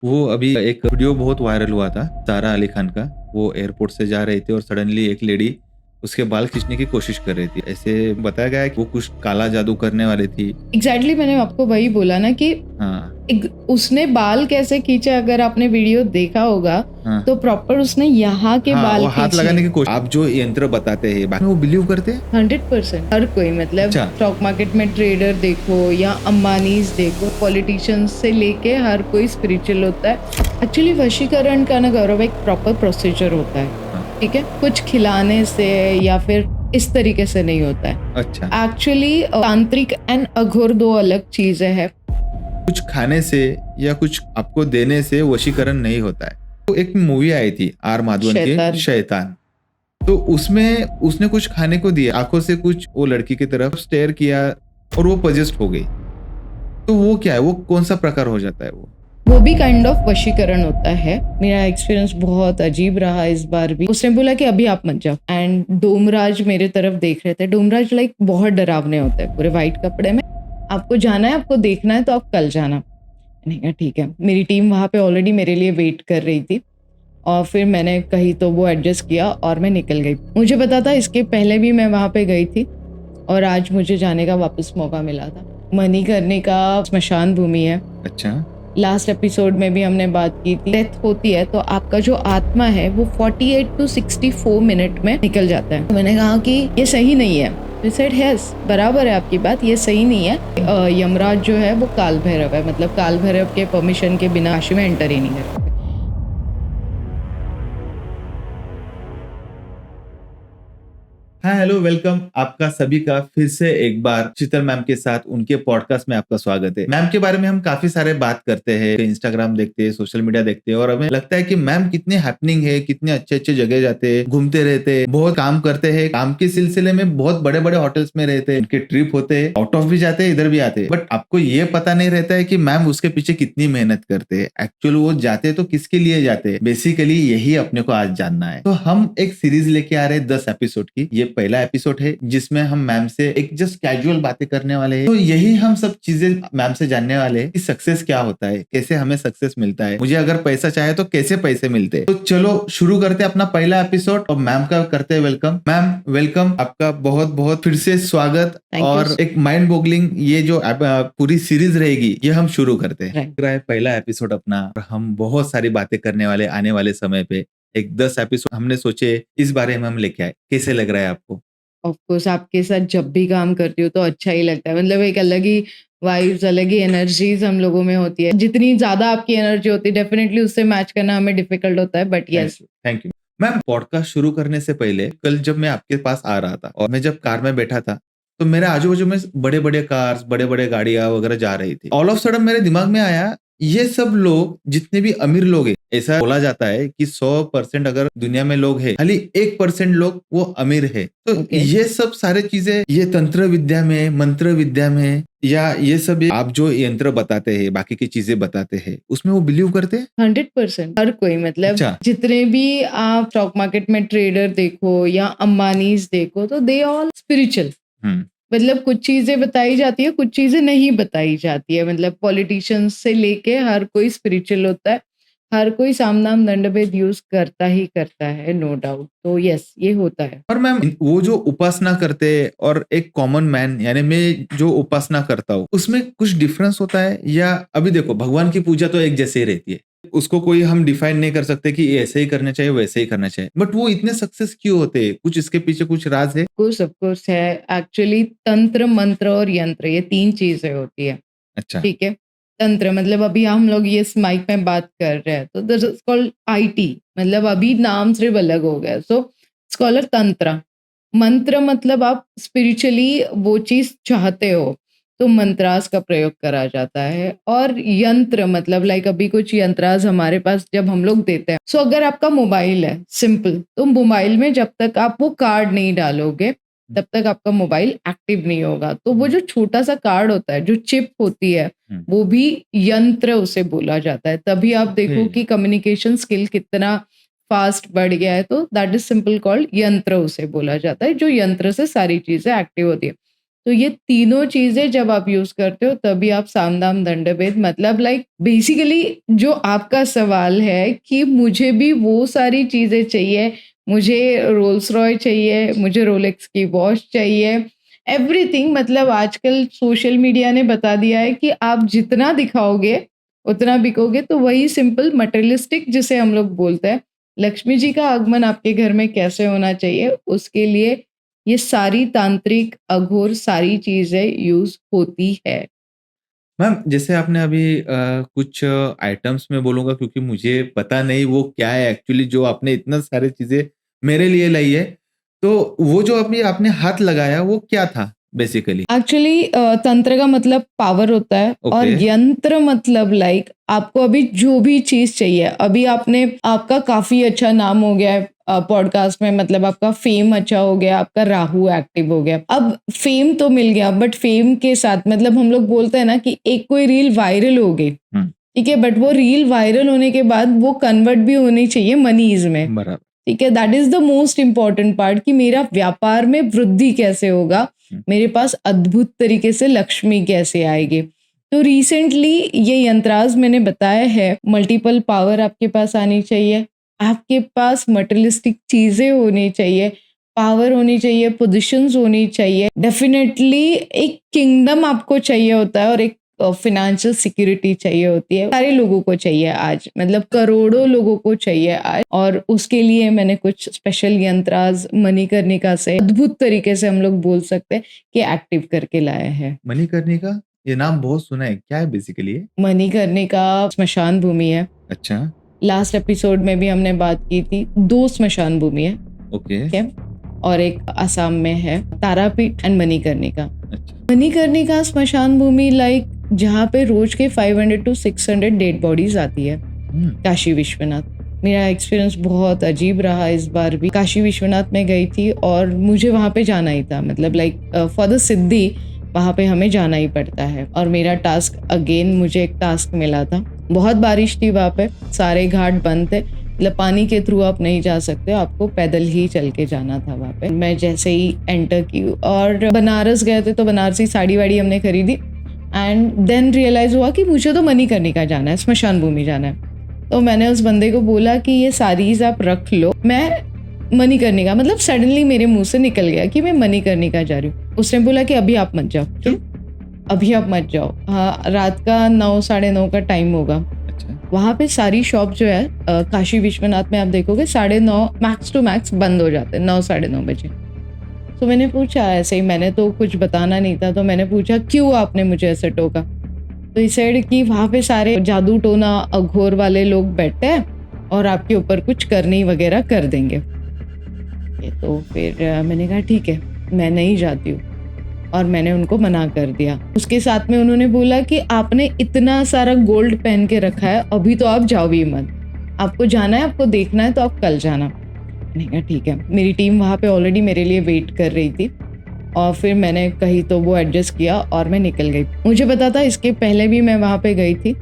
वो अभी एक वीडियो बहुत वायरल हुआ था सारा अली खान का। वो एयरपोर्ट से जा रहे थे और सडनली एक लेडी उसके बाल खींचने की कोशिश कर रही थी। ऐसे बताया गया है कि वो कुछ काला जादू करने वाली थी। एग्जैक्टली मैंने आपको वही बोला ना कि हाँ उसने बाल कैसे खींचे। अगर आपने वीडियो देखा होगा हाँ तो प्रॉपर उसने यहाँ के हाँ, बाल वो हाथ लगाने की कोशिश। आप जो यंत्र बताते हैं बाकी वो बिलीव करते हैं 100%। हर कोई मतलब अच्छा। स्टॉक मार्केट में ट्रेडर देखो या अंबानीज देखो, पॉलिटिशियंस से लेके हर कोई स्पिरिचुअल होता है। एक्चुअली वशीकरण का ना गौरव एक प्रॉपर प्रोसीजर होता है, ठीक है। कुछ खिलाने से या फिर इस तरीके से नहीं होता है। अच्छा, एक्चुअली तांत्रिक एंड अघोर दो अलग चीजें हैं। कुछ खाने से या कुछ आपको देने से वशीकरण नहीं होता है। तो एक मूवी आई थी आर माधवन शैतान। की शैतान। तो उसमें उसने कुछ खाने को दिया, आंखों से कुछ वो लड़की की तरफ स्टेयर किया और वो पजेस्ट हो गई। तो वो क्या है, वो कौन सा प्रकार हो जाता है वो भी काइंड ऑफ वशीकरण होता है। मेरा एक्सपीरियंस बहुत अजीब रहा इस बार भी। उसने बोला कि अभी आप मत जाओ एंड डोमराज मेरे तरफ देख रहे थे। डोमराज लाइक बहुत डरावने होते हैं, पूरे व्हाइट कपड़े में। आपको जाना है, आपको देखना है तो आप कल जाना। मैंने कहा ठीक है। मेरी टीम वहाँ पे ऑलरेडी मेरे लिए वेट कर रही थी और फिर मैंने कही तो वो एडजस्ट किया और मैं निकल गई। मुझे पता था इसके पहले भी मैं वहाँ पे गई थी और आज मुझे जाने का वापस मौका मिला था। मणिकर्णिका का स्मशान भूमि है। अच्छा, लास्ट एपिसोड में भी हमने बात की थी। डेथ होती है तो आपका जो आत्मा है वो 48 to 64 मिनट में निकल जाता है। मैंने कहा कि ये सही नहीं है। He said, yes, बराबर है आपकी बात, ये सही नहीं है। यमराज जो है वो काल भैरव है, मतलब काल भैरव के परमिशन के बिना काशी में एंटर ही नहीं कर सकते। हाँ हेलो वेलकम, आपका सभी का फिर से एक बार शीतल मैम के साथ उनके पॉडकास्ट में आपका स्वागत है। मैम के बारे में हम काफी सारे बात करते हैं, इंस्टाग्राम देखते हैं, सोशल मीडिया देखते हैं और हमें लगता है कि मैम कितने हैपनिंग है, कितने अच्छे अच्छे जगह जाते हैं, घूमते रहते हैं, बहुत काम करते हैं। काम के सिलसिले में बहुत बड़े बड़े होटल्स में रहते हैं, उनके ट्रिप होते हैं, आउट ऑफ भी जाते हैं, इधर भी आते हैं। बट आपको ये पता नहीं रहता है कि मैम उसके पीछे कितनी मेहनत करते हैं। एक्चुअली वो जाते तो किसके लिए जाते हैं, बेसिकली यही अपने को आज जानना है। तो हम एक सीरीज लेके आ रहे हैं 10 एपिसोड की। ये पहला एपिसोड है जिसमें हम मैम से एक जस्ट कैजुअल बातें करने वाले हैं। तो यही हम सब चीजें मैम से जानने वाले हैं कि सक्सेस क्या होता है, कैसे हमें सक्सेस मिलता है, मुझे अगर पैसा चाहे तो कैसे पैसे मिलते हैं। तो चलो शुरू करते हैं अपना पहला एपिसोड और मैम का करते हैं वेलकम। मैम वेलकम, आपका बहुत बहुत फिर से स्वागत। Thank you. और एक माइंड बोगलिंग ये जो पूरी सीरीज रहेगी ये हम शुरू करते हैं। Right. पहला एपिसोड अपना और हम बहुत सारी बातें करने वाले आने वाले समय पे। एक 10 एपिसोड हमने सोचे इस बारे में हम लेके आए। कैसे लग रहा है आपको? ऑफ कोर्स आपके साथ जब भी काम करती हूँ तो अच्छा ही लगता है। मतलब एक अलग ही वाइब्स, अलग ही एनर्जीज हम लोगों में होती है। जितनी ज्यादा आपकी एनर्जी होती है डेफिनेटली उससे मैच करना हमें डिफिकल्ट होता है, but yes. Thank you ma'am. Podcast शुरू करने से पहले कल जब मैं आपके पास आ रहा था और मैं जब कार में बैठा था तो मेरे आजू बाजू में बड़े बड़े कार्स, बड़े बड़े गाड़ियां वगैरह जा रही थी। ऑल ऑफ सडन मेरे दिमाग में आया, ये सब लोग जितने भी अमीर लोग हैं, ऐसा बोला जाता है कि 100% अगर दुनिया में लोग हैं, खाली 1% लोग वो अमीर है। तो ये सब सारे चीजें, ये तंत्र विद्या में, मंत्र विद्या में, या ये सब आप जो यंत्र बताते हैं, बाकी की चीजें बताते हैं, उसमें वो बिलीव करते हैं 100%। हर कोई मतलब अच्छा। जितने भी आप स्टॉक मार्केट में ट्रेडर देखो या अंबानीज देखो तो दे ऑल स्पिरिचुअल। मतलब कुछ चीजें बताई जाती है, कुछ चीजें नहीं बताई जाती है। मतलब पॉलिटिशियंस से लेके हर कोई स्पिरिचुअल होता है। हर कोई साम दाम दंड भेद यूज करता ही करता है, नो डाउट। तो यस, ये होता है। और मैम वो जो उपासना करते हैं और एक कॉमन मैन यानी मैं जो उपासना करता हूँ उसमें कुछ डिफरेंस होता है? या अभी देखो भगवान की पूजा तो एक जैसे ही रहती है, उसको कोई हम डिफाइन नहीं कर सकते कि ऐसे ही करना चाहिए वैसे ही करना चाहिए, बट वो इतने सक्सेस क्यों होते हैं? कुछ इसके पीछे कुछ राज है? ऑफ कोर्स है। एक्चुअली तंत्र, मंत्र और यंत्र, ये 3 चीजें होती है। अच्छा, ठीक है। तंत्र मतलब अभी हम लोग ये इस माइक में बात कर रहे हैं तो दिस इज कॉल्ड आईटी। मतलब अभी नाम सिर्फ अलग हो गया, सो इट्स कॉल्ड तंत्र। मंत्र मतलब आप स्पिरिचुअली वो चीज चाहते हो तो मंत्रास का प्रयोग करा जाता है। और यंत्र मतलब लाइक अभी कुछ यंत्रास हमारे पास जब हम लोग देते हैं, सो अगर आपका मोबाइल है सिंपल, तो मोबाइल में जब तक आप वो कार्ड नहीं डालोगे तब तक आपका मोबाइल एक्टिव नहीं होगा। तो वो जो छोटा सा कार्ड होता है, जो चिप होती है, वो भी यंत्र उसे बोला जाता है। तभी आप देखो कि कम्युनिकेशन स्किल कितना फास्ट बढ़ गया है। तो दैट इज सिंपल कॉल्ड यंत्र उसे बोला जाता है, जो यंत्र से सारी चीजें एक्टिव होती है। तो ये तीनों चीज़ें जब आप यूज़ करते हो तभी आप साम दाम दंड भेद, मतलब लाइक बेसिकली जो आपका सवाल है कि मुझे भी वो सारी चीज़ें चाहिए, मुझे रोल्स रॉय चाहिए, मुझे रोलेक्स की वॉच चाहिए, एवरीथिंग। मतलब आजकल सोशल मीडिया ने बता दिया है कि आप जितना दिखाओगे उतना बिकोगे। तो वही सिंपल मटेरियलिस्टिक जिसे हम लोग बोलते हैं, लक्ष्मी जी का आगमन आपके घर में कैसे होना चाहिए, उसके लिए ये सारी तांत्रिक अघोर सारी चीजें यूज होती है। मैम जैसे आपने अभी कुछ आइटम्स में बोलूँगा क्योंकि मुझे पता नहीं वो क्या है एक्चुअली जो आपने इतना सारी चीज़ें मेरे लिए लाई है। तो वो जो अभी आपने हाथ लगाया वो क्या था बेसिकली? एक्चुअली तंत्र का मतलब पावर होता है और ओके। यंत्र मतलब लाइक आपको अभी जो भी चीज चाहिए। अभी आपका काफी अच्छा नाम हो गया है पॉडकास्ट में, मतलब आपका फेम अच्छा हो गया, आपका राहु एक्टिव हो गया। अब फेम तो मिल गया, बट फेम के साथ मतलब हम लोग बोलते हैं ना कि एक कोई रील वायरल हो गई, ठीक है, बट वो रील वायरल होने के बाद वो कन्वर्ट भी होनी चाहिए मनीज में, बराबर। ठीक है। That is the most important part कि मेरा व्यापार में वृद्धि कैसे होगा, मेरे पास अद्भुत तरीके से लक्ष्मी कैसे आएगी। तो रिसेंटली ये यंत्राज मैंने बताया है, मल्टीपल पावर आपके पास आनी चाहिए, आपके पास मटेरियलिस्टिक चीजें होनी चाहिए, पावर होनी चाहिए, पोजीशंस होनी चाहिए, डेफिनेटली एक किंगडम आपको चाहिए होता है और एक फिनेंशियल सिक्योरिटी चाहिए होती है। सारे लोगों को चाहिए आज, मतलब करोड़ों लोगों को चाहिए आज। और उसके लिए मैंने कुछ स्पेशल यंत्राज मणिकर्णिका से अद्भुत तरीके से हम लोग बोल सकते हैं कि एक्टिव करके लाए हैं। मणिकर्णिका ये नाम बहुत सुना है, क्या है बेसिकली ये? मणिकर्णिका स्मशान भूमि है। अच्छा। लास्ट एपिसोड में भी हमने बात की थी, 2 स्मशान भूमि है, ओके। ठीक है, और एक असम में है, तारापीठ एंड मणिकर्णिका। अच्छा। मणिकर्णिका स्मशान भूमि लाइक जहाँ पे रोज के 500 to 600 डेड बॉडीज आती है। काशी विश्वनाथ, मेरा एक्सपीरियंस बहुत अजीब रहा इस बार भी। काशी विश्वनाथ में गई थी और मुझे वहाँ पे जाना ही था, मतलब लाइक फॉर द सिद्धि वहाँ पे हमें जाना ही पड़ता है। और मेरा टास्क अगेन, मुझे एक टास्क मिला था। बहुत बारिश थी वहाँ पे, सारे घाट बंद थे, मतलब पानी के थ्रू आप नहीं जा सकते हो, आपको पैदल ही चल के जाना था वहाँ पे। मैं जैसे ही एंटर की और बनारस गए थे तो बनारसी साड़ी वाड़ी हमने खरीदी एंड देन रियलाइज हुआ कि मुझे तो मणिकर्णिका जाना है, स्मशान भूमि जाना है। तो मैंने उस बंदे को बोला कि ये साड़ीज आप रख लो, मैं मणिकर्णिका, मतलब सडनली मेरे मुंह से निकल गया कि मैं मणिकर्णिका जा रही हूँ। उसने बोला कि अभी आप मत जाओ। क्यों? अभी आप मत जाओ, हाँ रात का 9 साढ़े 9 का टाइम होगा। वहाँ पे सारी शॉप जो है काशी विश्वनाथ में आप देखोगे 9:30 मैक्स टू मैक्स बंद हो जाते हैं, 9 साढ़े 9 बजे। तो मैंने पूछा, ऐसे ही मैंने तो कुछ बताना नहीं था, तो मैंने पूछा क्यों आपने मुझे ऐसे टोका। तो इस साइड कि वहाँ पे सारे जादू टोना अघोर वाले लोग बैठे हैं और आपके ऊपर कुछ करनी वगैरह कर देंगे। तो फिर मैंने कहा ठीक है, मैं नहीं जाती हूँ, और मैंने उनको मना कर दिया। उसके साथ में उन्होंने बोला कि आपने इतना सारा गोल्ड पहन के रखा है, अभी तो आप जाओ भी मत, आपको जाना है, आपको देखना है तो आप कल जाना। मैंने कहा ठीक है। मेरी टीम वहाँ पे ऑलरेडी मेरे लिए वेट कर रही थी और फिर मैंने कही तो वो एडजस्ट किया और मैं निकल गई। मुझे पता था इसके पहले भी मैं वहाँ पे गई थी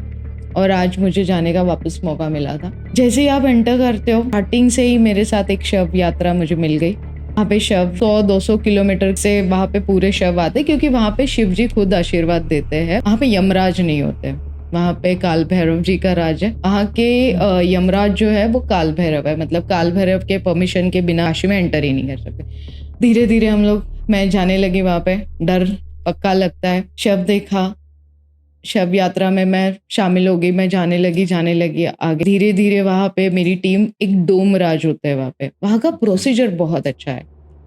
और आज मुझे जाने का वापस मौका मिला था। जैसे ही आप एंटर करते हो, स्टार्टिंग से ही मेरे साथ एक शव यात्रा मुझे मिल गई। वहाँ पे शव 100-200 किलोमीटर से वहाँ पे पूरे शव आते, क्योंकि वहाँ पे शिव जी खुद आशीर्वाद देते हैं। वहाँ पे यमराज नहीं होते, वहाँ पे काल भैरव जी का राज है। वहाँ के यमराज जो है वो काल भैरव है, मतलब काल भैरव के परमिशन के बिना काशी में एंटर ही नहीं कर सकते। धीरे धीरे मैं जाने लगी वहाँ पे, डर पक्का लगता है। शव देखा, शव यात्रा में मैं शामिल हो गई, मैं जाने लगी आगे। धीरे धीरे वहाँ पे मेरी टीम, एक डोम राज होता है वहाँ पे, वहाँ का प्रोसीजर बहुत अच्छा है।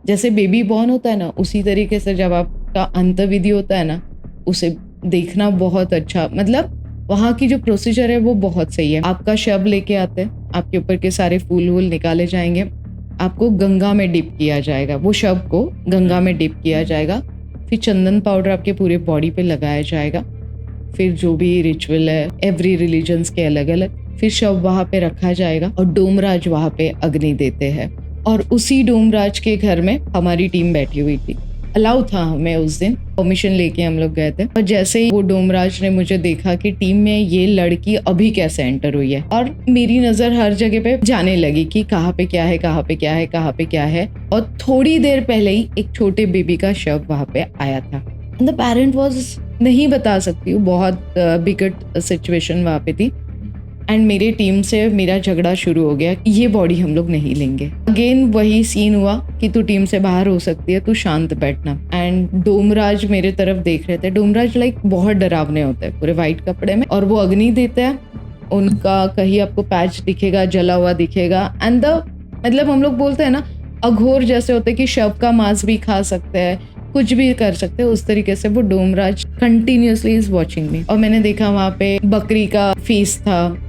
जैसे बेबी बॉर्न होता है ना, उसी तरीके से जब आपका अंत विधि होता है ना, उसे देखना बहुत अच्छा, मतलब वहाँ की जो प्रोसीजर है वो बहुत सही है। आपका शव लेके आते हैं, आपके ऊपर के सारे फूल वूल निकाले जाएंगे, आपको गंगा में डिप किया जाएगा, वो शव को गंगा में डिप किया जाएगा, फिर चंदन पाउडर आपके पूरे बॉडी पे लगाया जाएगा, फिर जो भी रिचुअल है एवरी रिलीजन्स के अलग अलग, फिर शव वहाँ पे रखा जाएगा और डोमराज वहाँ पे अग्नि देते हैं। और उसी डोमराज के घर में हमारी टीम बैठी हुई थी, अलाउ था हमें उस दिन, परमिशन लेके हम लोग गए थे। और जैसे ही वो डोमराज ने मुझे देखा कि टीम में ये लड़की अभी कैसे एंटर हुई है, और मेरी नजर हर जगह पे जाने लगी कि कहाँ पे क्या है, कहाँ पे क्या है, कहाँ पे क्या है। और थोड़ी देर पहले ही एक छोटे बेबी का शव वहां पे आया था। द पेरेंट वॉज, नहीं बता सकती हूँ, बहुत बिकट सिचुएशन वहां पे थी। एंड मेरे टीम से मेरा झगड़ा शुरू हो गया, ये बॉडी हम लोग नहीं लेंगे। अगेन वही सीन हुआ कि तू टीम से बाहर हो सकती है, तू शांत बैठना। एंड डोमराज मेरे तरफ देख रहे थे। डोमराज लाइक बहुत डरावने होते हैं, पूरे व्हाइट कपड़े में, और वो अग्नि देते हैं। उनका कहीं आपको पैच दिखेगा, जला हुआ दिखेगा। एंड द मतलब हम लोग बोलते हैं ना, अघोर जैसे होते हैं कि शव का मांस भी खा सकते हैं, कुछ भी कर सकते हैं, उस तरीके से वो डोमराज कंटिन्यूअसली इज वॉचिंग मी। और मैंने देखा वहाँ पे बकरी का फीस था,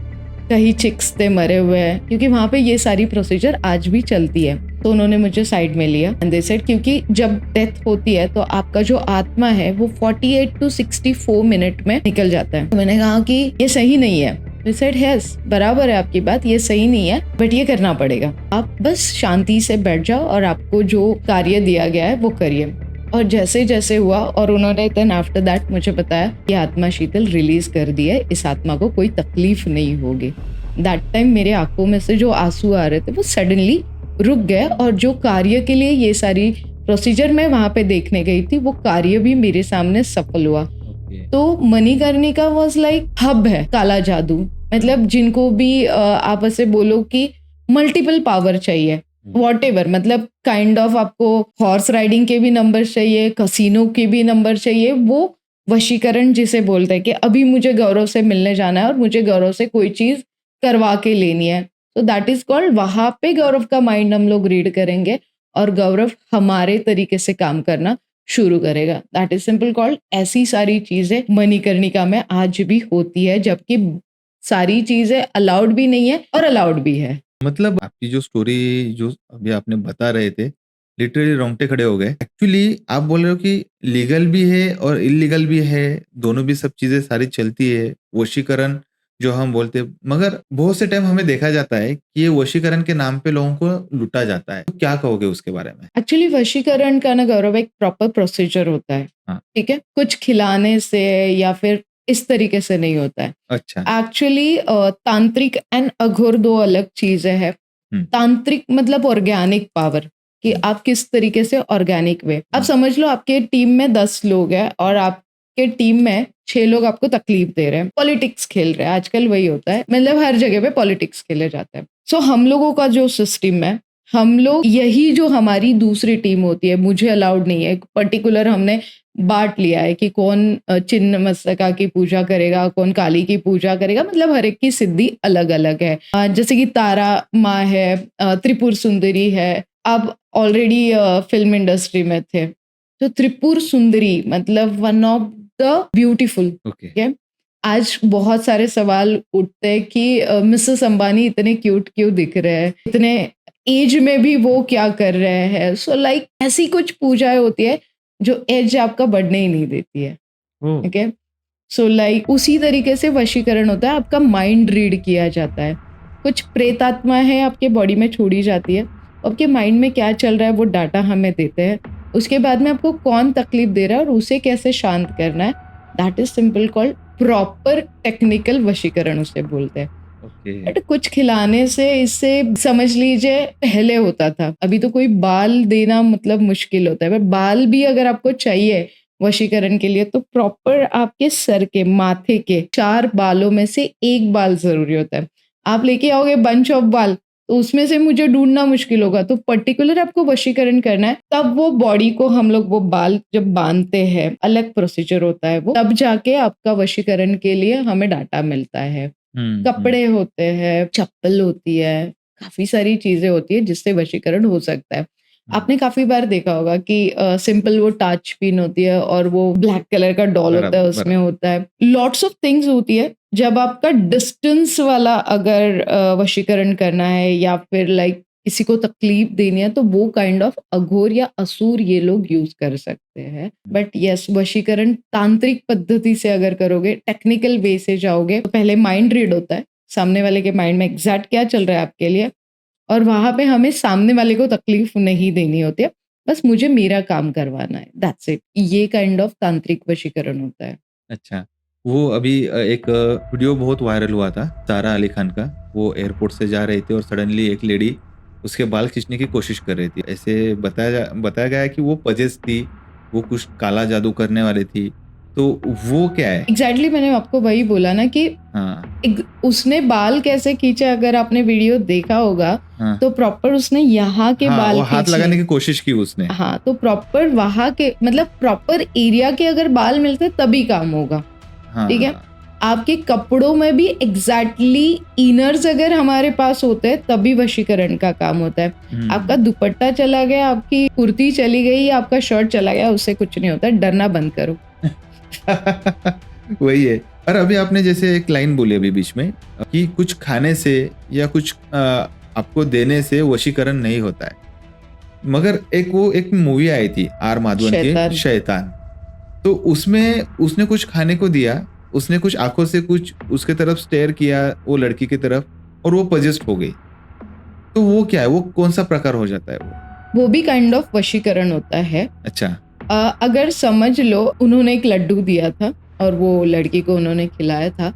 कहीं चिक्स थे मरे हुए हैं, क्योंकि वहाँ पे ये सारी प्रोसीजर आज भी चलती है। तो उन्होंने मुझे साइड में लिया एंड दे सेड, क्योंकि जब डेथ होती है तो आपका जो आत्मा है वो 48 to 64 मिनट में निकल जाता है। तो मैंने कहा कि ये सही नहीं है। दे सेड यस, बराबर है आपकी बात, ये सही नहीं है, बट ये करना पड़ेगा। आप बस शांति से बैठ जाओ और आपको जो कार्य दिया गया है वो करिए। और जैसे जैसे हुआ, और उन्होंने देन आफ्टर दैट मुझे बताया कि आत्मा शीतल रिलीज कर दी है, इस आत्मा को कोई तकलीफ नहीं होगी। दैट टाइम मेरे आंखों में से जो आंसू आ रहे थे वो सडनली रुक गए, और जो कार्य के लिए ये सारी प्रोसीजर मैं वहां पे देखने गई थी, वो कार्य भी मेरे सामने सफल हुआ। तो मणिकर्णिका वाज लाइक हब है, काला जादू। मतलब जिनको भी आप ऐसे बोलो कि मल्टीपल पावर चाहिए, वॉटेवर, मतलब काइंड ऑफ आपको हॉर्स राइडिंग के भी नंबर चाहिए, कसिनो के भी नंबर चाहिए, वो वशीकरण जिसे बोलते हैं कि अभी मुझे गौरव से मिलने जाना है और मुझे गौरव से कोई चीज करवा के लेनी है। तो दैट इज कॉल्ड, वहां पे गौरव का माइंड हम लोग रीड करेंगे और गौरव हमारे तरीके से काम करना शुरू करेगा। That is simple called. ऐसी सारी चीजें मणिकर्णिका में आज भी होती है, जबकि सारी चीजें अलाउड भी नहीं है और अलाउड भी है। मतलब आपकी जो स्टोरी जो अभी आपने बता रहे थे, लिटरली रोंगटे खड़े हो गए। एक्चुअली आप बोल रहे हो कि लीगल भी है और इल्लीगल भी है, दोनों भी सब चीजें सारी चलती है। वशीकरण जो हम बोलते हैं, मगर बहुत से टाइम हमें देखा जाता है कि ये वशीकरण के नाम पे लोगों को लूटा जाता है। तो क्या कहोगे उसके बारे में? एक्चुअली वशीकरण का ना गौरव एक प्रॉपर प्रोसीजर होता है। हाँ। ठीक है, कुछ खिलाने से या फिर इस तरीके से नहीं होता है। अच्छा। एक्चुअली तांत्रिक एंड अघोर दो अलग चीजें हैं। तांत्रिक मतलब ऑर्गेनिक पावर, कि आप किस तरीके से ऑर्गेनिक वे, आप समझ लो आपके टीम में 10 लोग हैं और आपके टीम में 6 लोग आपको तकलीफ दे रहे हैं, पॉलिटिक्स खेल रहे हैं। आजकल वही होता है, मतलब हर जगह पे पॉलिटिक्स खेले जाते हैं। सो हम लोगों का जो सिस्टम है, हम लोग यही जो हमारी दूसरी टीम होती है, मुझे अलाउड नहीं है, पर्टिकुलर हमने बांट लिया है कि कौन चिन्ह मस्तका की पूजा करेगा, कौन काली की पूजा करेगा, मतलब हर एक की सिद्धि अलग अलग है। जैसे कि तारा माँ है, त्रिपुर सुंदरी है। आप ऑलरेडी फिल्म इंडस्ट्री में थे, तो त्रिपुर सुंदरी मतलब one of the beautiful. Okay. आज बहुत सारे सवाल उठते हैं कि मिसेस अंबानी इतने क्यूट क्यों दिख रहे हैं, इतने एज में भी वो क्या कर रहे हैं। सो लाइक ऐसी कुछ पूजाएं होती है जो एज आपका बढ़ने ही नहीं देती है। ओके, सो लाइक उसी तरीके से वशीकरण होता है, आपका माइंड रीड किया जाता है। कुछ प्रेतात्मा है आपके बॉडी में छोड़ी जाती है, आपके माइंड में क्या चल रहा है वो डाटा हमें देते हैं। उसके बाद में आपको कौन तकलीफ दे रहा है और उसे कैसे शांत करना है, that is simple called proper technical वशीकरण उसे बोलते हैं। बट कुछ खिलाने से, इससे समझ लीजिए पहले होता था, अभी तो कोई बाल देना मतलब मुश्किल होता है। बट बाल भी अगर आपको चाहिए वशीकरण के लिए, तो प्रॉपर आपके सर के माथे के 4 बालों में से 1 बाल जरूरी होता है। आप लेके आओगे बंच ऑफ बाल, तो उसमें से मुझे ढूंढना मुश्किल होगा। तो पर्टिकुलर आपको वशीकरण करना है, तब वो बॉडी को हम लोग वो बाल जब बांधते हैं, अलग प्रोसीजर होता है वो, तब जाके आपका वशीकरण के लिए हमें डाटा मिलता है। कपड़े होते हैं, चप्पल होती है, काफी सारी चीजें होती है जिससे वशीकरण हो सकता है। आपने काफी बार देखा होगा कि सिंपल वो टच पिन होती है और वो ब्लैक कलर का डॉल होता है, उसमें होता है लॉट्स ऑफ थिंग्स होती है। जब आपका डिस्टेंस वाला अगर वशीकरण करना है या फिर लाइक किसी को तकलीफ देनी है, तो वो काइंड ऑफ अघोर या असुर ये लोग यूज कर सकते हैं। बट यस, वशीकरण तांत्रिक पद्धति से अगर करोगे, टेक्निकल वे से जाओगे, तो पहले माइंड रीड होता है, सामने वाले के माइंड में एग्जैक्ट क्या चल रहा है आपके लिए, और वहां पे हमें सामने वाले को तकलीफ नहीं देनी होती है। बस मुझे मेरा काम करवाना है, दैट्स इट। ये काइंड ऑफ तांत्रिक वशीकरण होता है। अच्छा, वो अभी एक वीडियो बहुत वायरल हुआ था, सारा अली खान का। वो एयरपोर्ट से जा रहे थे और सडनली एक लेडी उसके बाल खींचने की कोशिश कर रही थी। ऐसे बताया गया है कि वो पजेस थी, वो कुछ काला जादू करने वाली थी। तो वो क्या है? एग्जैक्टली मैंने आपको वही बोला ना कि हाँ, उसने बाल कैसे खींचे, अगर आपने वीडियो देखा होगा हाँ। तो प्रॉपर उसने यहाँ के हाँ, बाल वो हाथ खींच लगाने लिए। की कोशिश की उसने। हाँ, तो प्रॉपर वहां के मतलब प्रॉपर एरिया के अगर बाल मिलते तभी काम होगा, ठीक है। हाँ, आपके कपड़ों में भी एग्जैक्टली इनर्स अगर हमारे पास होते हैं तभी वशीकरण का काम होता है। आपका दुपट्टा चला गया, आपकी कुर्ती चली गई, आपका शर्ट चला गया, उससे कुछ नहीं होता। डरना बंद करो। वही है। और अभी आपने जैसे एक लाइन बोली अभी बीच में कि कुछ खाने से या कुछ आपको देने से वशीकरण नहीं होता है, मगर एक मूवी आई थी आर माधवन की, शैतान। तो उसमें उसने कुछ खाने को दिया, उसने कुछ आंखों से कुछ उसके तरफ स्टेयर किया, वो लड़की की तरफ, और वो पजेस्ट हो गई। तो वो क्या है, वो कौन सा प्रकार हो जाता है वो भी काइंड ऑफ वशीकरण होता है। अच्छा। अगर समझ लो उन्होंने एक लड्डू दिया था और वो लड़की को उन्होंने खिलाया था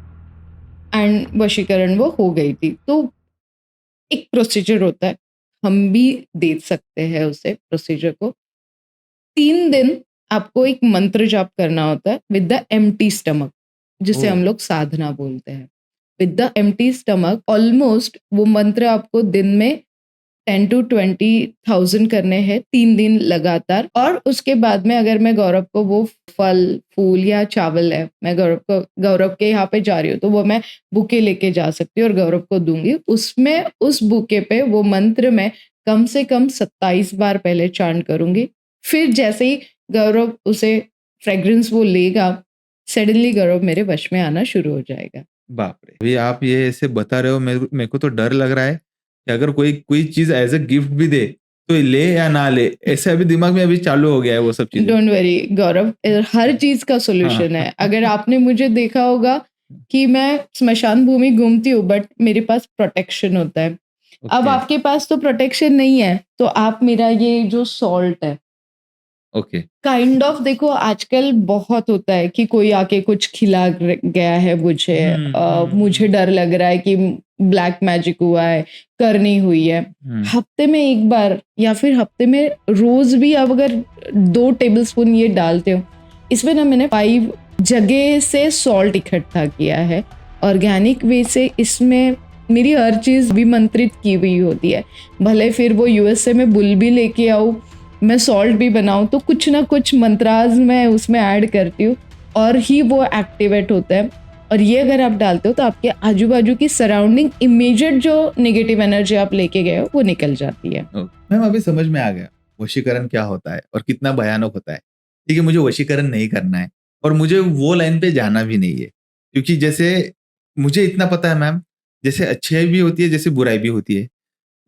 एंड वशीकरण वो हो गई थी, तो एक प्रोसीजर होता है, हम भी दे सकते हैं उसे प्रोसीजर को। 3 दिन आपको एक मंत्र जाप करना होता है विद द एम्प्टी स्टमक, जिसे हम लोग साधना बोलते हैं। With the empty stomach almost वो मंत्र आपको दिन में 10 to 20,000 करने हैं 3 दिन लगातार। और उसके बाद में अगर मैं गौरव को वो फल फूल या चावल है, मैं गौरव के यहाँ पे जा रही हूँ तो वो मैं बुके लेके जा सकती हूँ और गौरव को दूंगी। उसमें उस बुके पे वो मंत्र में कम से कम 27 बार पहले चांट करूंगी। फिर जैसे ही गौरव उसे फ्रेग्रेंस वो लेगा, सडनली गौरव मेरे वश में आना शुरू हो जाएगा। बाप रे! अभी आप ये ऐसे बता रहे हो, मेरे को तो डर लग रहा है कि अगर कोई चीज एज अ गिफ्ट भी दे तो ले या ना ले, ऐसे अभी दिमाग में अभी चालू हो गया है वो सब चीजें। डोंट वरी गौरव, हर चीज का सोल्यूशन है। अगर आपने मुझे देखा होगा कि मैं स्मशान भूमि घूमती हूँ बट मेरे पास प्रोटेक्शन होता है। अब आपके पास तो प्रोटेक्शन नहीं है, तो आप मेरा ये जो सॉल्ट है काइंड ऑफ देखो, आजकल बहुत होता है कि कोई आके कुछ खिला गया है मुझे, मुझे डर लग रहा है कि ब्लैक मैजिक हुआ है, करनी हुई है। हफ्ते में एक बार या फिर हफ्ते में रोज भी आप अगर 2 टेबलस्पून ये डालते हो, इसमें ना मैंने 5 जगह से सॉल्ट इकट्ठा किया है ऑर्गेनिक वे से। इसमें मेरी हर चीज अभिमंत्रित की हुई होती है, भले फिर वो यूएसए में बुल भी लेके आऊँ, मैं सॉल्ट भी बनाऊं, तो कुछ ना कुछ मंत्राज मैं उसमें ऐड करती हूँ और ही वो एक्टिवेट होता है। और ये अगर आप डालते हो तो आपके आजू बाजू की सराउंडिंग इमीडिएट जो नेगेटिव एनर्जी आप लेके गए हो वो निकल जाती है। मैम अभी समझ में आ गया वशीकरण क्या होता है और कितना भयानक होता है। ठीक है, मुझे वशीकरण नहीं करना है और मुझे वो लाइन पे जाना भी नहीं है, क्योंकि जैसे मुझे इतना पता है मैम, जैसे अच्छाई भी होती है, जैसे बुराई भी होती है।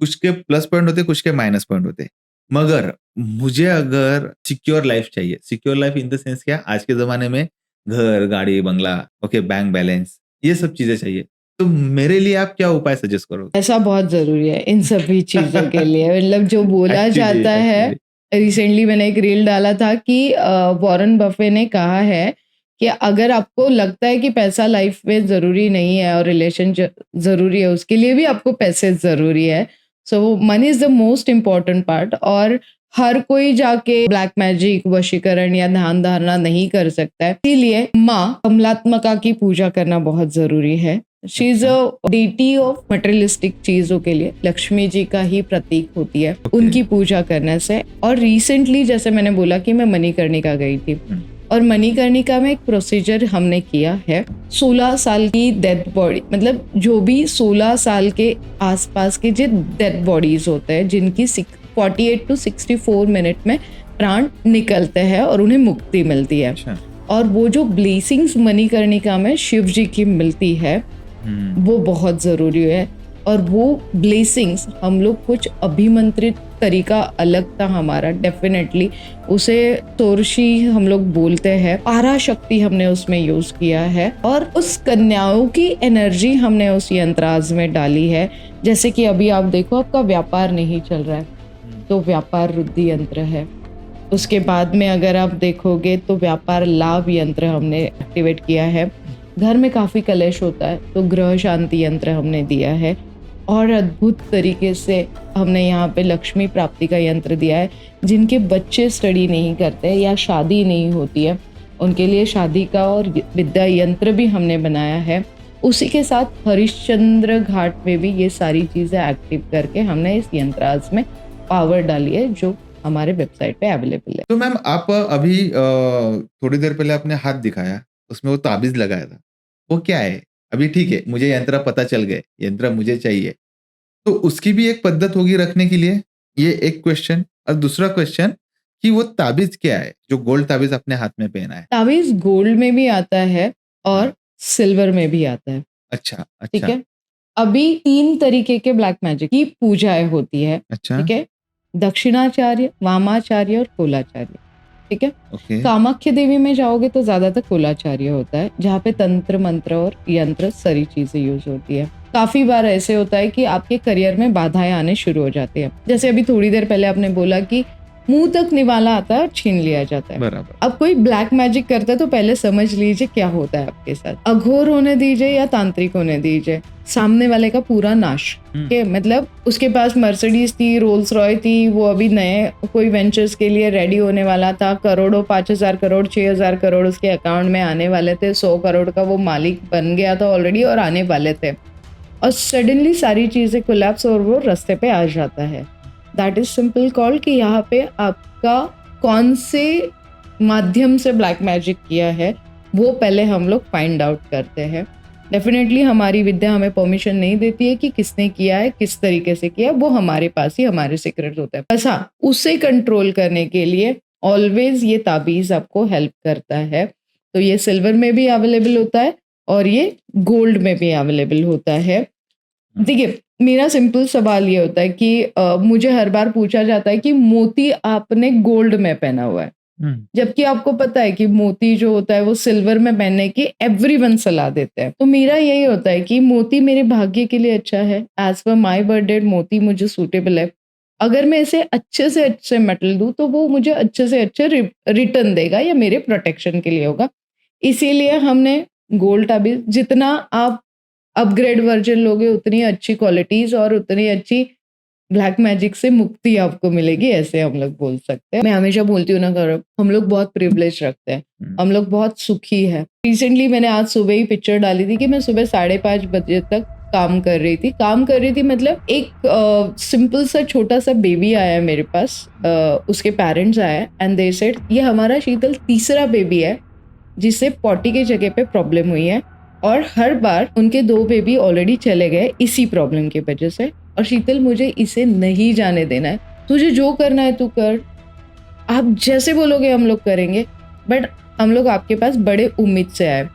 कुछ के प्लस पॉइंट होते हैं, कुछ के माइनस पॉइंट होते हैं। मगर मुझे अगर सिक्योर लाइफ चाहिए, secure life in the sense क्या, आज के जमाने में घर, गाड़ी, बंगला, बैंक बैलेंस, ये सब चीजें चाहिए, तो मेरे लिए आप क्या उपाय सजेस्ट करोगे? ऐसा बहुत जरूरी है इन सभी चीजों के लिए। मतलब जो बोला जाता है, रिसेंटली मैंने एक रील डाला था कि वॉरेन बफे ने कहा है कि अगर आपको लगता है कि पैसा लाइफ में जरूरी नहीं है और रिलेशन जरूरी है, उसके लिए भी आपको पैसे जरूरी है। So money is the most important part. और हर कोई जाके ब्लैक मैजिक, वशीकरण या ध्यान धारणा नहीं कर सकता है, इसीलिए माँ कमलात्मका की पूजा करना बहुत जरूरी है। She is a deity of materialistic चीजों के लिए लक्ष्मी जी का ही प्रतीक होती है, उनकी पूजा करने से। और रिसेंटली जैसे मैंने बोला कि मैं मणिकर्णिका गई थी, और मणिकर्णिका में एक प्रोसीजर हमने किया है। 16 साल की डेड बॉडी, मतलब जो भी 16 साल के आसपास के जो डेड बॉडीज होते हैं, जिनकी 48 to 64 मिनट में प्राण निकलते हैं और उन्हें मुक्ति मिलती है। और वो जो ब्लेसिंग्स मणिकर्णिका में शिव जी की मिलती है वो बहुत जरूरी है। और वो ब्लेसिंग्स हम लोग कुछ अभिमंत्रित तरीका अलग था हमारा, डेफिनेटली उसे तोरशी हम लोग बोलते हैं। पारा शक्ति हमने उसमें यूज किया है और उस कन्याओं की एनर्जी हमने उस यंत्राज में डाली है। जैसे कि अभी आप देखो, आपका व्यापार नहीं चल रहा है, तो व्यापार वृद्धि यंत्र है। उसके बाद में अगर आप देखोगे तो व्यापार लाभ यंत्र हमने एक्टिवेट किया है। घर में काफ़ी कलेश होता है तो गृह शांति यंत्र हमने दिया है। और अद्भुत तरीके से हमने यहाँ पे लक्ष्मी प्राप्ति का यंत्र दिया है। जिनके बच्चे स्टडी नहीं करते या शादी नहीं होती है उनके लिए शादी का और विद्या यंत्र भी हमने बनाया है। उसी के साथ हरिश्चंद्र घाट में भी ये सारी चीज़ें एक्टिव करके हमने इस यंत्राज में पावर डाली है जो हमारे वेबसाइट पे अवेलेबल है। तो मैम आप अभी थोड़ी देर पहले आपने हाथ दिखाया, उसमें वो ताबीज लगाया था, वो क्या है? अभी ठीक है, मुझे यंत्र पता चल गए, यंत्र मुझे चाहिए, तो उसकी भी एक पद्धत होगी रखने के लिए, ये एक क्वेश्चन। और दूसरा क्वेश्चन कि वो ताबीज क्या है जो गोल्ड ताबीज अपने हाथ में पहना है? ताबीज गोल्ड में भी आता है और सिल्वर में भी आता है। अच्छा, ठीक अच्छा, है। अभी 3 तरीके के ब्लैक मैजिक की पूजाएं होती है। अच्छा, ठीक है। दक्षिणाचार्य, वामाचार्य और कोलाचार्य। ठीक है। ओके, कामाख्या देवी में जाओगे तो ज्यादातर कोलाचार्य होता है जहाँ पे तंत्र मंत्र और यंत्र सारी चीजें यूज होती है। काफी बार ऐसे होता है कि आपके करियर में बाधाएं आने शुरू हो जाती है। जैसे अभी थोड़ी देर पहले आपने बोला कि मुंह तक निवाला आता है और छीन लिया जाता है। बराबर। अब कोई ब्लैक मैजिक करता है तो पहले समझ लीजिए क्या होता है आपके साथ। अघोर होने दीजिए या तांत्रिक होने दीजिए, सामने वाले का पूरा नाश। के मतलब उसके पास मर्सिडीज थी, रोल्स रॉय थी, वो अभी नए कोई वेंचर्स के लिए रेडी होने वाला था, करोड़ों 5,000 करोड़ 6,000 करोड़ उसके अकाउंट में आने वाले थे, 100 करोड़ का वो मालिक बन गया था ऑलरेडी और आने वाले थे, और सडनली सारी चीजें कोलैप्स और वो रास्ते पे आ जाता है। दैट इज सिंपल कॉल कि यहाँ पे आपका कौन से माध्यम से ब्लैक मैजिक किया है वो पहले हम लोग फाइंड आउट करते हैं। डेफिनेटली हमारी विद्या हमें परमिशन नहीं देती है कि किसने किया है, किस तरीके से किया, वो हमारे पास ही हमारे सीक्रेट होता है। बस हाँ, उसे कंट्रोल करने के लिए ऑलवेज ये ताबीज आपको हेल्प करता है। तो ये सिल्वर में भी अवेलेबल होता है और ये गोल्ड में भी अवेलेबल होता है। देखिए, मेरा सिंपल सवाल ये होता है कि मुझे हर बार पूछा जाता है कि मोती आपने गोल्ड में पहना हुआ है, जबकि आपको पता है कि मोती जो होता है वो सिल्वर में पहनने की एवरीवन सलाह देते हैं। तो मेरा यही होता है कि मोती मेरे भाग्य के लिए अच्छा है। As per my birth date मोती मुझे सूटेबल है। अगर मैं इसे अच्छे से अच्छे मेटल दूं तो वो मुझे अच्छे से अच्छे रिटर्न देगा या मेरे प्रोटेक्शन के लिए होगा। इसीलिए हमने गोल्ड अभी जितना आप अपग्रेड वर्जन लोगे उतनी अच्छी क्वालिटीज और उतनी अच्छी ब्लैक मैजिक से मुक्ति आपको मिलेगी, ऐसे हम लोग बोल सकते हैं। मैं हमेशा बोलती हूँ ना गौरव, हम लोग बहुत प्रिविलेज रखते हैं, हम लोग बहुत सुखी है। रिसेंटली मैंने आज सुबह ही पिक्चर डाली थी कि मैं सुबह 5:30 बजे तक काम कर रही थी। मतलब एक सिंपल सा छोटा सा बेबी आया मेरे पास, उसके पेरेंट्स आए एंड दे सेड ये हमारा शीतल तीसरा बेबी है जिससे पॉटी के जगह पे प्रॉब्लम हुई है, और हर बार उनके 2 बेबी ऑलरेडी चले गए इसी प्रॉब्लम की वजह से, और शीतल मुझे इसे नहीं जाने देना है, तुझे जो करना है तू कर, आप जैसे बोलोगे हम लोग करेंगे। बट हम लोग आपके पास बड़े उम्मीद से आए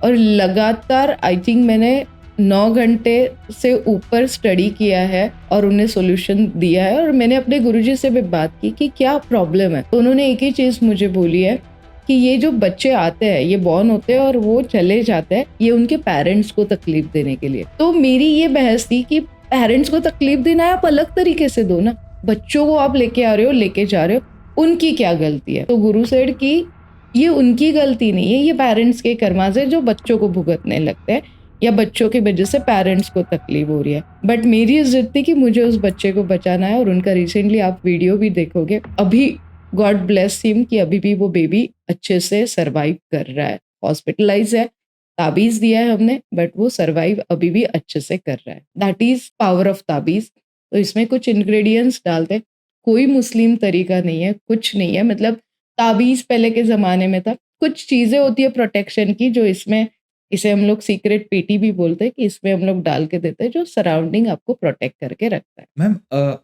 और लगातार आई थिंक मैंने 9 घंटे से ऊपर स्टडी किया है और उन्हें सोल्यूशन दिया है। और मैंने अपने गुरुजी से भी बात की कि क्या प्रॉब्लम है, तो उन्होंने एक ही चीज़ मुझे बोली है कि ये जो बच्चे आते हैं, ये बॉर्न होते हैं और वो चले जाते हैं, ये उनके पेरेंट्स को तकलीफ देने के लिए। तो मेरी ये बहस थी कि पेरेंट्स को तकलीफ देना है आप अलग तरीके से दो ना, बच्चों को आप लेके आ रहे हो, लेके जा रहे हो, उनकी क्या गलती है? तो गुरु सेड की ये उनकी गलती नहीं है, ये पेरेंट्स के कर्मा से जो बच्चों को भुगतने लगते हैं या बच्चों की वजह से पेरेंट्स को तकलीफ हो रही है। बट मेरी जिद थी कि मुझे उस बच्चे को बचाना है, और उनका रिसेंटली आप वीडियो भी देखोगे, अभी गॉड ब्लेस हिम कि अभी भी वो बेबी अच्छे से सरवाइव कर रहा है। हॉस्पिटलाइज है, ताबीज दिया है हमने, बट वो सरवाइव अभी भी अच्छे से कर रहा है। दैट इज पावर ऑफ ताबीज। तो इसमें कुछ इंग्रेडिएंट्स डालते, कोई मुस्लिम तरीका नहीं है, कुछ नहीं है। मतलब ताबीज पहले के जमाने में था, कुछ चीजें होती है प्रोटेक्शन की जो इसमें, इसे हम लोग सीक्रेट पेटी भी बोलते हैं, कि इसमें हम लोग डाल के देते हैं जो सराउंडिंग आपको प्रोटेक्ट करके रखता है। मैम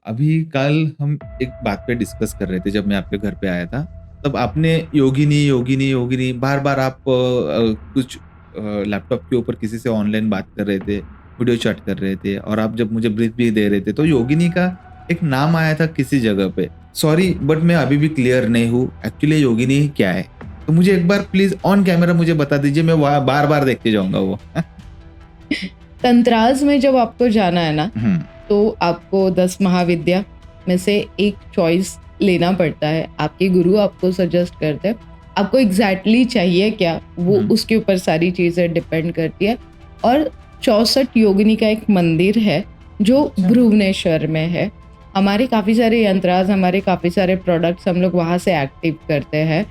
अभी कल हम एक बात पे डिस्कस कर रहे थे, जब मैं आपके घर पे आया था तब आपने योगिनी बार बार आप कुछ लैपटॉप के ऊपर किसी से ऑनलाइन बात कर रहे थे, वीडियो चैट कर रहे थे, और आप जब मुझे ब्रीफ भी दे रहे थे तो योगिनी का एक नाम आया था किसी जगह पे। सॉरी बट मैं अभी भी क्लियर नहीं हूँ एक्चुअली योगिनी क्या है, तो मुझे एक बार प्लीज ऑन कैमरा मुझे बता दीजिए, मैं बार बार देखते जाऊंगा वो। तंत्राज में जब आपको जाना है ना, तो आपको 10 महाविद्या, में से एक चॉइस लेना पड़ता है। आपके गुरु आपको सजेस्ट करते हैं, आपको एग्जैक्टली चाहिए क्या, वो उसके ऊपर सारी चीज़ें डिपेंड करती है। और 64 योगिनी का एक मंदिर है जो भुवनेश्वर में है। हमारे काफ़ी सारे यंत्रास, हमारे काफ़ी सारे प्रोडक्ट्स हम लोग वहाँ से एक्टिव करते हैं।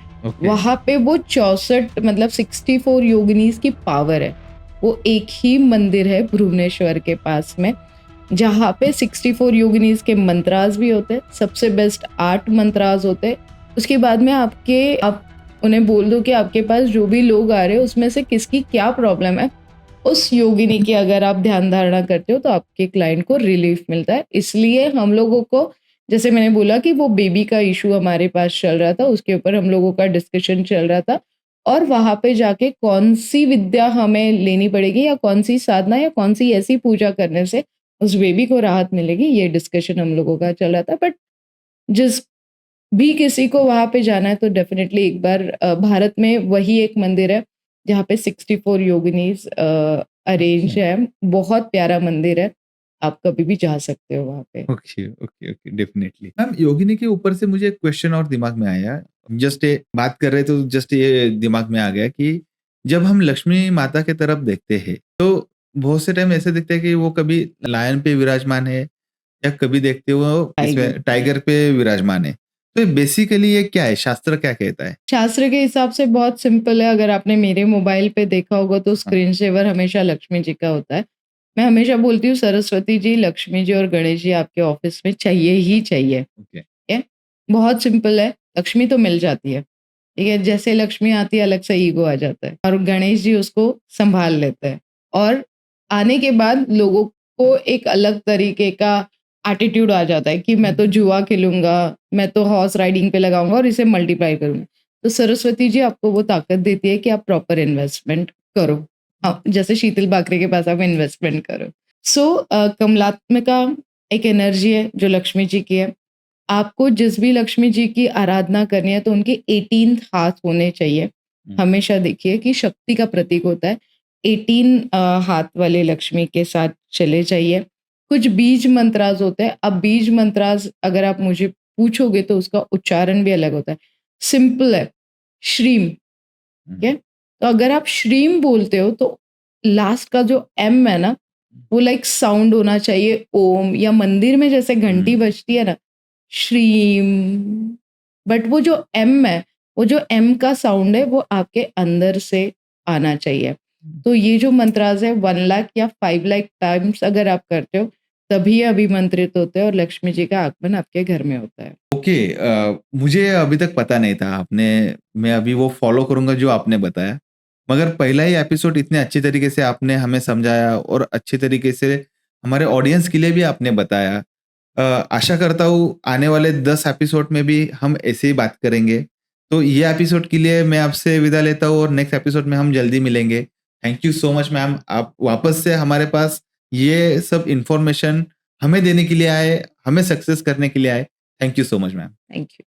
वहाँ पे वो 64 मतलब 64 योगिनीज की पावर है। वो एक ही मंदिर है भुवनेश्वर के पास में, जहाँ पे 64 योगिनीज के मंत्रास भी होते हैं। सबसे बेस्ट 8 मंत्रास होते हैं। उसके बाद में आप उन्हें बोल दो कि आपके पास जो भी लोग आ रहे हैं उसमें से किसकी क्या प्रॉब्लम है, उस योगिनी की अगर आप ध्यान धारणा करते हो तो आपके क्लाइंट को रिलीफ मिलता है। इसलिए हम लोगों को, जैसे मैंने बोला कि वो बेबी का इशू हमारे पास चल रहा था, उसके ऊपर हम लोगों का डिस्कशन चल रहा था, और वहाँ पे जाके कौन सी विद्या हमें लेनी पड़ेगी या कौन सी साधना या कौन सी ऐसी पूजा करने से उस बेबी को राहत मिलेगी, ये डिस्कशन हम लोगों का चल रहा था। बट जिस भी किसी को वहाँ पे जाना है तो डेफिनेटली एक बार भारत में वही एक मंदिर है जहाँ पे 64 योगिनीज अरेंज है। बहुत प्यारा मंदिर है, आप कभी भी जा सकते हो वहाँ पे। Okay, okay, okay, definitely. Ma'am, Yogini के ऊपर से मुझे एक क्वेश्चन और दिमाग में आया। जस्ट ये बात कर रहे तो जस्ट ये दिमाग में आ गया कि जब हम लक्ष्मी माता की तरफ देखते हैं, तो बहुत से टाइम ऐसे दिखता है कि वो कभी लायन पे विराजमान है या कभी देखते हो इसमें टाइगर पे विराजमान है। तो बेसिकली ये क्या है? शास्त्र क्या कहता है? शास्त्र के हिसाब से बहुत सिंपल है। अगर आपने मेरे मोबाइल पे देखा होगा तो स्क्रीन सेवर हमेशा लक्ष्मी जी का होता है। मैं हमेशा बोलती हूँ सरस्वती जी, लक्ष्मी जी और गणेश जी आपके ऑफिस में चाहिए ही चाहिए। ओके। ठीक है? बहुत सिंपल है, लक्ष्मी तो मिल जाती है। ठीक है? जैसे लक्ष्मी आती है अलग से ईगो आ जाता है और गणेश जी उसको संभाल लेते हैं। और आने के बाद लोगों को एक अलग तरीके का एटीट्यूड आ जाता है कि मैं तो जुआ खेलूँगा, मैं तो हॉर्स राइडिंग पे लगाऊँगा और इसे मल्टीप्लाई करूँगा। तो सरस्वती जी आपको वो ताकत देती है कि आप प्रॉपर इन्वेस्टमेंट करो। हाँ, जैसे शीतल बाकरे के पास आप इन्वेस्टमेंट करो। कमलात्मिका एक एनर्जी है जो लक्ष्मी जी की है। आपको जिस भी लक्ष्मी जी की आराधना करनी है तो उनके 18th हाथ होने चाहिए। हमेशा देखिए कि शक्ति का प्रतीक होता है। 18 हाथ वाले लक्ष्मी के साथ चले जाइए। कुछ बीज मंत्रास होते हैं। अब बीज मंत्रास अगर आप मुझे पूछोगे तो उसका उच्चारण भी अलग होता है। सिंपल है, श्रीम। ठीक है? तो अगर आप श्रीम बोलते हो तो लास्ट का जो एम है ना, वो लाइक साउंड होना चाहिए ओम, या मंदिर में जैसे घंटी बजती है ना, श्रीम। बट वो जो एम है, वो जो एम का साउंड है वो आपके अंदर से आना चाहिए। तो ये जो मंत्रास है 1 लाख या 5 लाख टाइम्स अगर आप करते हो तभी अभिमंत्रित होते हैं और लक्ष्मी जी का आगमन आपके घर में होता है। ओके, मुझे अभी तक पता नहीं था। मैं अभी वो फॉलो करूँगा जो आपने बताया। मगर पहला ही एपिसोड इतने अच्छे तरीके से आपने हमें समझाया और अच्छे तरीके से हमारे ऑडियंस के लिए भी आपने बताया। आशा करता हूँ आने वाले 10 एपिसोड में भी हम ऐसे ही बात करेंगे। तो ये एपिसोड के लिए मैं आपसे विदा लेता हूँ और नेक्स्ट एपिसोड में हम जल्दी मिलेंगे। Thank you so much ma'am, आप वापस से हमारे पास ये सब इन्फॉर्मेशन हमें देने के लिए आए, हमें सक्सेस करने के लिए आए। Thank you so much, ma'am. Thank you.